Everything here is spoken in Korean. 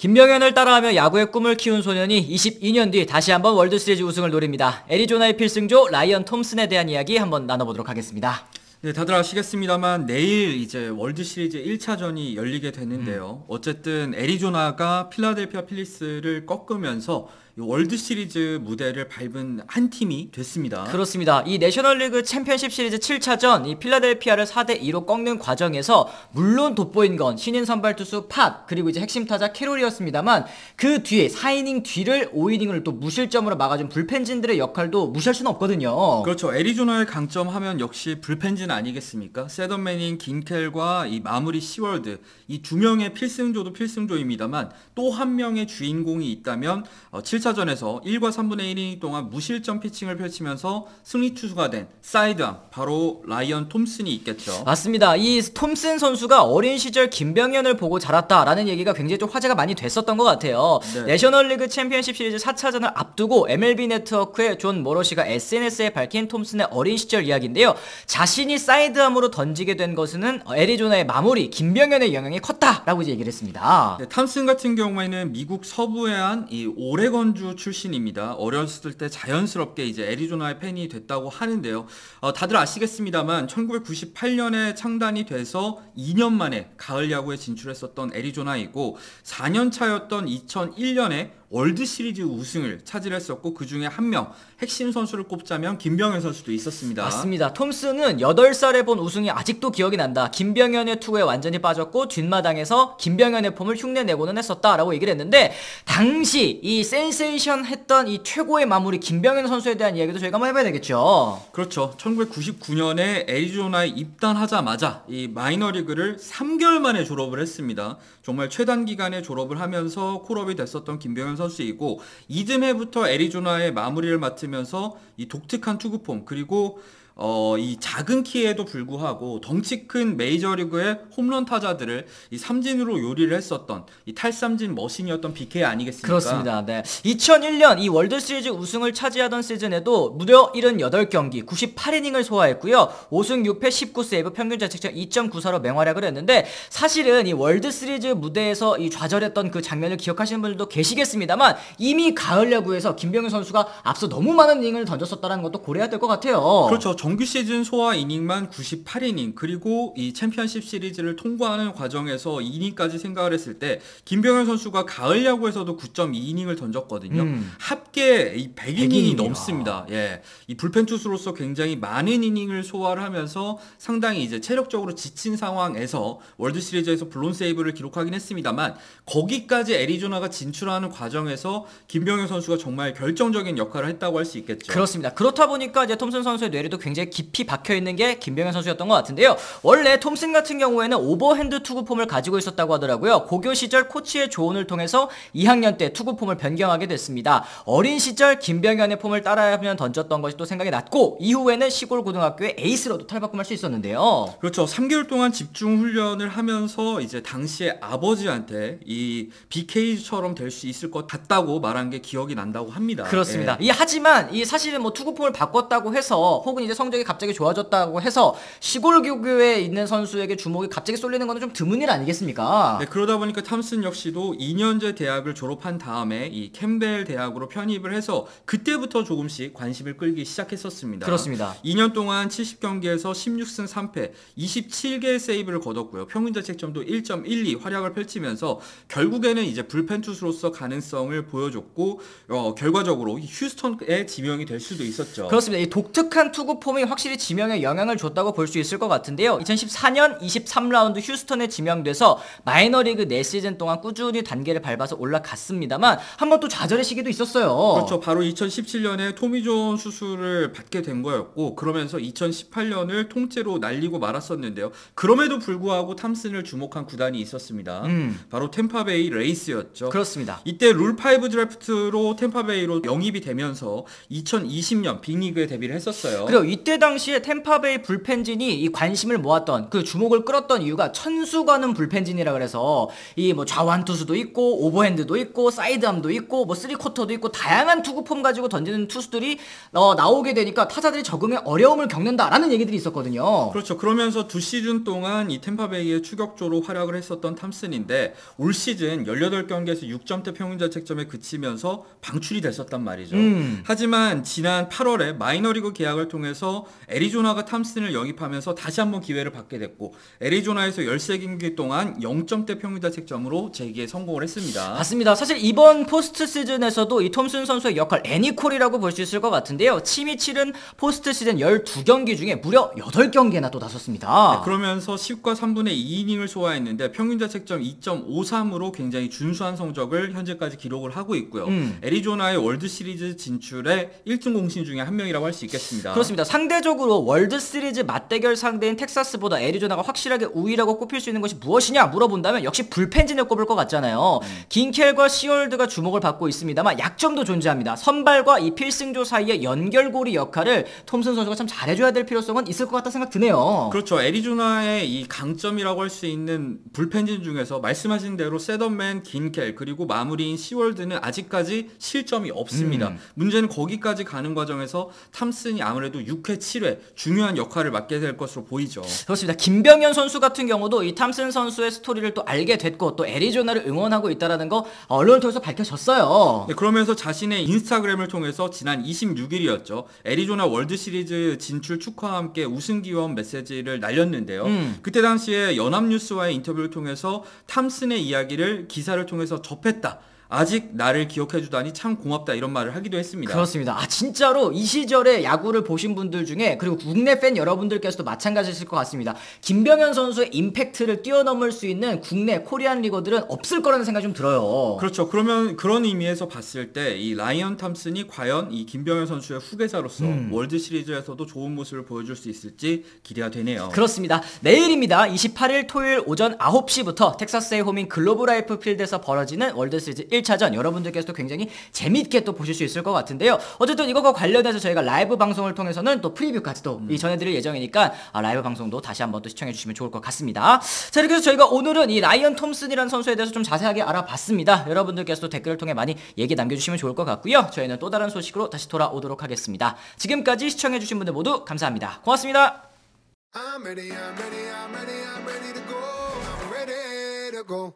김병현을 따라하며 야구의 꿈을 키운 소년이 22년 뒤 다시 한번 월드시리즈 우승을 노립니다. 애리조나의 필승조 라이언 톰슨에 대한 이야기 한번 나눠보도록 하겠습니다. 네, 다들 아시겠습니다만 내일 이제 월드시리즈 1차전이 열리게 되는데요. 어쨌든 애리조나가 필라델피아 필리스를 꺾으면서 월드시리즈 무대를 밟은 한 팀이 됐습니다. 그렇습니다. 이 내셔널리그 챔피언십 시리즈 7차전 이 필라델피아를 4대2로 꺾는 과정에서 물론 돋보인 건 신인 선발 투수 팟 그리고 이제 핵심 타자 캐롤이었습니다만 그 뒤에 4이닝 뒤를 5이닝을 또 무실점으로 막아준 불펜진들의 역할도 무시할 수는 없거든요. 그렇죠. 애리조나의 강점 하면 역시 불펜진 아니겠습니까? 세던 매닝, 긴켈과 이 마무리 시월드 이 두 명의 필승조도 필승조입니다만 또 한 명의 주인공이 있다면 7차전에서 1과 3분의 1이닝 동안 무실점 피칭을 펼치면서 승리 투수가 된 사이드암 바로 라이언 톰슨이 있겠죠. 맞습니다. 이 톰슨 선수가 어린 시절 김병현을 보고 자랐다라는 얘기가 굉장히 좀 화제가 많이 됐었던 것 같아요. 네. 내셔널리그 챔피언십 시리즈 4차전을 앞두고 MLB 네트워크의 존 모러시가 SNS에 밝힌 톰슨의 어린 시절 이야기인데요. 자신이 사이드암으로 던지게 된 것은 애리조나의 마무리 김병현의 영향이 컸다라고 이제 얘기를 했습니다. 네, 톰슨 같은 경우에는 미국 서부의 한 이 오레건주 출신입니다. 어렸을 때 자연스럽게 이제 애리조나의 팬이 됐다고 하는데요. 다들 아시겠습니다만 1998년에 창단이 돼서 2년 만에 가을 야구에 진출했었던 애리조나이고 4년 차였던 2001년에 월드시리즈 우승을 차지했었고 그 중에 한 명 핵심 선수를 꼽자면 김병현 선수도 있었습니다. 맞습니다. 톰슨은 8살에 본 우승이 아직도 기억이 난다. 김병현의 투구에 완전히 빠졌고 뒷마당에서 김병현의 폼을 흉내내고는 했었다라고 얘기를 했는데 당시 이 센세이션 했던 이 최고의 마무리 김병현 선수에 대한 이야기도 저희가 한번 해봐야 되겠죠. 그렇죠. 1999년에 애리조나에 입단하자마자 이 마이너리그를 3개월 만에 졸업을 했습니다. 정말 최단 기간에 졸업을 하면서 콜업이 됐었던 김병현 선수이고 이듬해부터 애리조나의 마무리를 맡으면서 이 독특한 투구폼 그리고 이 작은 키에도 불구하고 덩치 큰 메이저리그의 홈런 타자들을 이 삼진으로 요리를 했었던 이 탈삼진 머신이었던 BK 아니겠습니까? 그렇습니다. 네. 2001년 이 월드시리즈 우승을 차지하던 시즌에도 무려 78경기 98이닝을 소화했고요. 5승 6패 19세이브 평균 자책점 2.94로 맹활약을 했는데 사실은 이 월드시리즈 무대에서 이 좌절했던 그 장면을 기억하시는 분들도 계시겠습니다만 이미 가을 야구에서 김병현 선수가 앞서 너무 많은 이닝을 던졌었다는 것도 고려해야 될 것 같아요. 그렇죠. 정규 시즌 소화 이닝만 98이닝 그리고 이 챔피언십 시리즈를 통과하는 과정에서 2이닝까지 생각을 했을 때 김병현 선수가 가을 야구에서도 9.2이닝을 던졌거든요. 합계 이 100이닝이 넘습니다. 예. 이 불펜 투수로서 굉장히 많은 이닝을 소화를 하면서 상당히 이제 체력적으로 지친 상황에서 월드 시리즈에서 블론 세이브를 기록하긴 했습니다만 거기까지 애리조나가 진출하는 과정에서 김병현 선수가 정말 결정적인 역할을 했다고 할 수 있겠죠. 그렇습니다. 그렇다 보니까 이제 톰슨 선수의 뇌에도 굉장히 깊이 박혀있는 게 김병현 선수였던 것 같은데요. 원래 톰슨 같은 경우에는 오버핸드 투구폼을 가지고 있었다고 하더라고요. 고교 시절 코치의 조언을 통해서 2학년 때 투구폼을 변경하게 됐습니다. 어린 시절 김병현의 폼을 따라하면 던졌던 것이 또 생각이 났고 이후에는 시골 고등학교의 에이스로도 탈바꿈할 수 있었는데요. 그렇죠. 3개월 동안 집중 훈련을 하면서 이제 당시에 아버지한테 이 BK처럼 될 수 있을 것 같다고 말한 게 기억이 난다고 합니다. 그렇습니다. 예. 하지만 이 사실은 뭐 투구폼을 바꿨다고 해서 혹은 이제 성적이 갑자기 좋아졌다고 해서 시골 교교에 있는 선수에게 주목이 갑자기 쏠리는 건 좀 드문 일 아니겠습니까? 네, 그러다 보니까 탐슨 역시도 2년제 대학을 졸업한 다음에 이 캠벨 대학으로 편입을 해서 그때부터 조금씩 관심을 끌기 시작했었습니다. 그렇습니다. 2년 동안 70경기에서 16승 3패 27개의 세이브를 거뒀고요. 평균 자책점도 1.12 활약을 펼치면서 결국에는 이제 불펜 투수로서 가능성을 보여줬고 결과적으로 휴스턴의 지명이 될 수도 있었죠. 그렇습니다. 이 독특한 투구 폼이 확실히 지명에 영향을 줬다고 볼 수 있을 것 같은데요. 2014년 23라운드 휴스턴에 지명돼서 마이너리그 4시즌 동안 꾸준히 단계를 밟아서 올라갔습니다만 한번 또 좌절의 시기도 있었어요. 그렇죠. 바로 2017년에 토미존 수술을 받게 된 거였고 그러면서 2018년을 통째로 날리고 말았었는데요. 그럼에도 불구하고 탐슨을 주목한 구단이 있었습니다. 바로 템파베이 레이스였죠. 그렇습니다. 이때 룰5 드래프트로 템파베이로 영입이 되면서 2020년 빅리그에 데뷔를 했었어요. 그리고 이때 당시에 템파베이 불펜진이 이 관심을 모았던 그 주목을 끌었던 이유가 천수 가는 불펜진이라 그래서 이 뭐 좌완 투수도 있고 오버핸드도 있고 사이드암도 있고 뭐 쓰리쿼터도 있고 다양한 투구 폼 가지고 던지는 투수들이 나오게 되니까 타자들이 적응에 어려움을 겪는다라는 얘기들이 있었거든요. 그렇죠. 그러면서 2시즌 동안 이 템파베이의 추격조로 활약을 했었던 탐슨인데 올 시즌 18경기에서 6점대 평균 자책점에 그치면서 방출이 됐었단 말이죠. 하지만 지난 8월에 마이너리그 계약을 통해서 애리조나가 탐슨을 영입하면서 다시 한번 기회를 받게 됐고 애리조나에서 13경기 동안 0점대 평균 자책점으로 재기에 성공을 했습니다. 맞습니다. 사실 이번 포스트 시즌에서도 이 톰슨 선수의 역할 애니콜이라고 볼 수 있을 것 같은데요. 침이 치른 포스트 시즌 12경기 중에 무려 8경기나 또 나섰습니다. 네, 그러면서 10과 3분의 2이닝을 소화했는데 평균 자책점 2.53으로 굉장히 준수한 성적을 현재까지 기록을 하고 있고요. 애리조나의 월드 시리즈 진출의 1등 공신 중에 한 명이라고 할 수 있겠습니다. 그렇습니다. 상대적으로 월드 시리즈 맞대결 상대인 텍사스보다 애리조나가 확실하게 우위라고 꼽힐 수 있는 것이 무엇이냐 물어본다면 역시 불펜진을 꼽을 것 같잖아요. 긴켈과 시월드가 주목을 받고 있습니다만 약점도 존재합니다. 선발과 이 필승조 사이의 연결고리 역할을 톰슨 선수가 참 잘해줘야 될 필요성은 있을 것 같다 생각 드네요. 그렇죠. 애리조나의 이 강점이라고 할 수 있는 불펜진 중에서 말씀하신 대로 셋업맨, 긴켈 그리고 마무리인 시월드는 아직까지 실점이 없습니다. 문제는 거기까지 가는 과정에서 탐슨이 아무래도 6회, 7회 중요한 역할을 맡게 될 것으로 보이죠. 그렇습니다. 김병현 선수 같은 경우도 이 탐슨 선수의 스토리를 또 알게 됐고 또 애리조나를 응원하고 있다는 거 언론을 통해서 밝혀졌어요. 네, 그러면서 자신의 인스타그램을 통해서 지난 26일이었죠. 애리조나 월드시리즈 진출 축하와 함께 우승기원 메시지를 날렸는데요. 그때 당시에 연합뉴스와의 인터뷰를 통해서 탐슨의 이야기를 기사를 통해서 접했다. 아직 나를 기억해주다니 참 고맙다 이런 말을 하기도 했습니다. 그렇습니다. 진짜로 이 시절에 야구를 보신 분들 중에 그리고 국내 팬 여러분들께서도 마찬가지실 것 같습니다. 김병현 선수의 임팩트를 뛰어넘을 수 있는 국내 코리안 리거들은 없을 거라는 생각이 좀 들어요. 그렇죠. 그러면 그런 의미에서 봤을 때 이 라이언 탐슨이 과연 이 김병현 선수의 후계자로서 월드 시리즈에서도 좋은 모습을 보여줄 수 있을지 기대가 되네요. 그렇습니다. 내일입니다. 28일 토요일 오전 9시부터 텍사스의 홈인 글로브 라이프 필드에서 벌어지는 월드 시리즈 1차전 여러분들께서도 굉장히 재미있게 또 보실 수 있을 것 같은데요. 어쨌든 이거와 관련해서 저희가 라이브 방송을 통해서는 또 프리뷰까지 또 전해드릴 예정이니까 라이브 방송도 다시 한번 또 시청해 주시면 좋을 것 같습니다. 자, 이렇게 해서 저희가 오늘은 이 라이언 톰슨이라는 선수에 대해서 좀 자세하게 알아봤습니다. 여러분들께서도 댓글을 통해 많이 얘기 남겨주시면 좋을 것 같고요. 저희는 또 다른 소식으로 다시 돌아오도록 하겠습니다. 지금까지 시청해 주신 분들 모두 감사합니다. 고맙습니다. I'm ready to go. I'm ready to go.